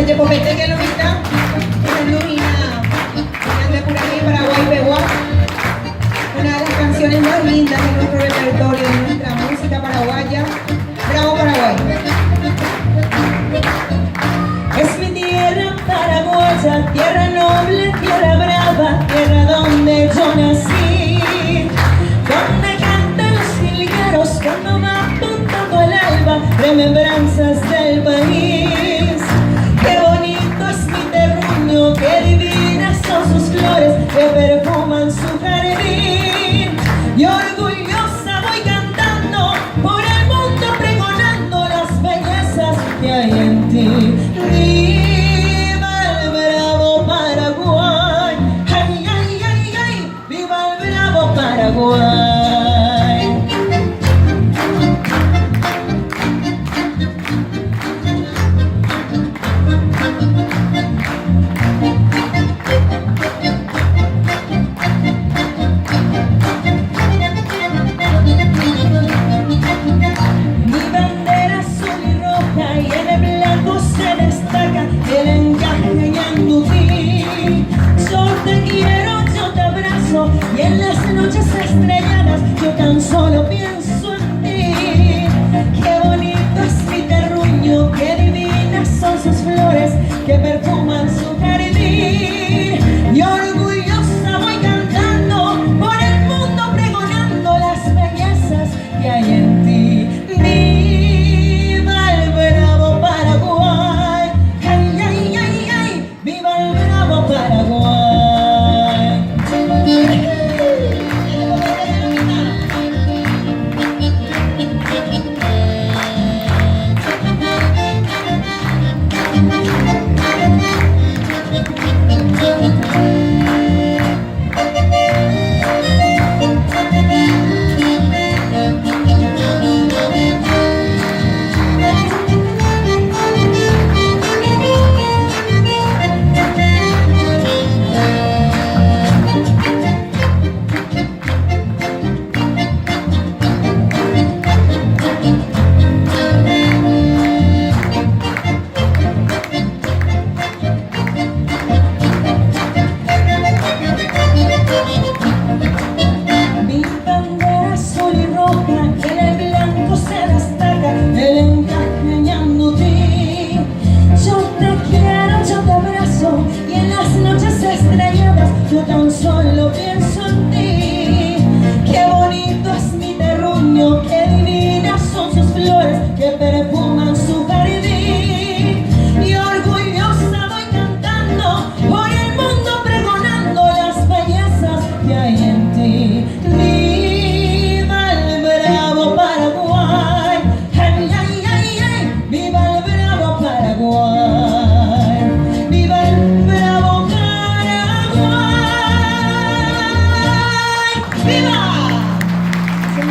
se chepopete que lo vista, de por aquí, Paraguay, Pegua. Una de las canciones más lindas de nuestro repertorio, de nuestra música paraguaya. Bravo, Paraguay. Es mi tierra paraguaya, tierra noble, tierra brava, tierra donde yo nací, donde cantan los jilgueros cuando va apuntando el alba, remembranzas del país. Qué bonito es mi terruño, qué divinas son sus flores que perfuman su jardín, y orgullosa voy cantando por el mundo pregonando las bellezas que hay en ti. ¡Viva el bravo Paraguay! ¡Ay, ay, ay, ay! ¡Viva el bravo Paraguay! El encaje en tu fin. Yo te quiero, yo te abrazo, y en las noches estrelladas yo tan solo pienso en ti. Qué bonito es mi terruño, qué divinas son sus flores, qué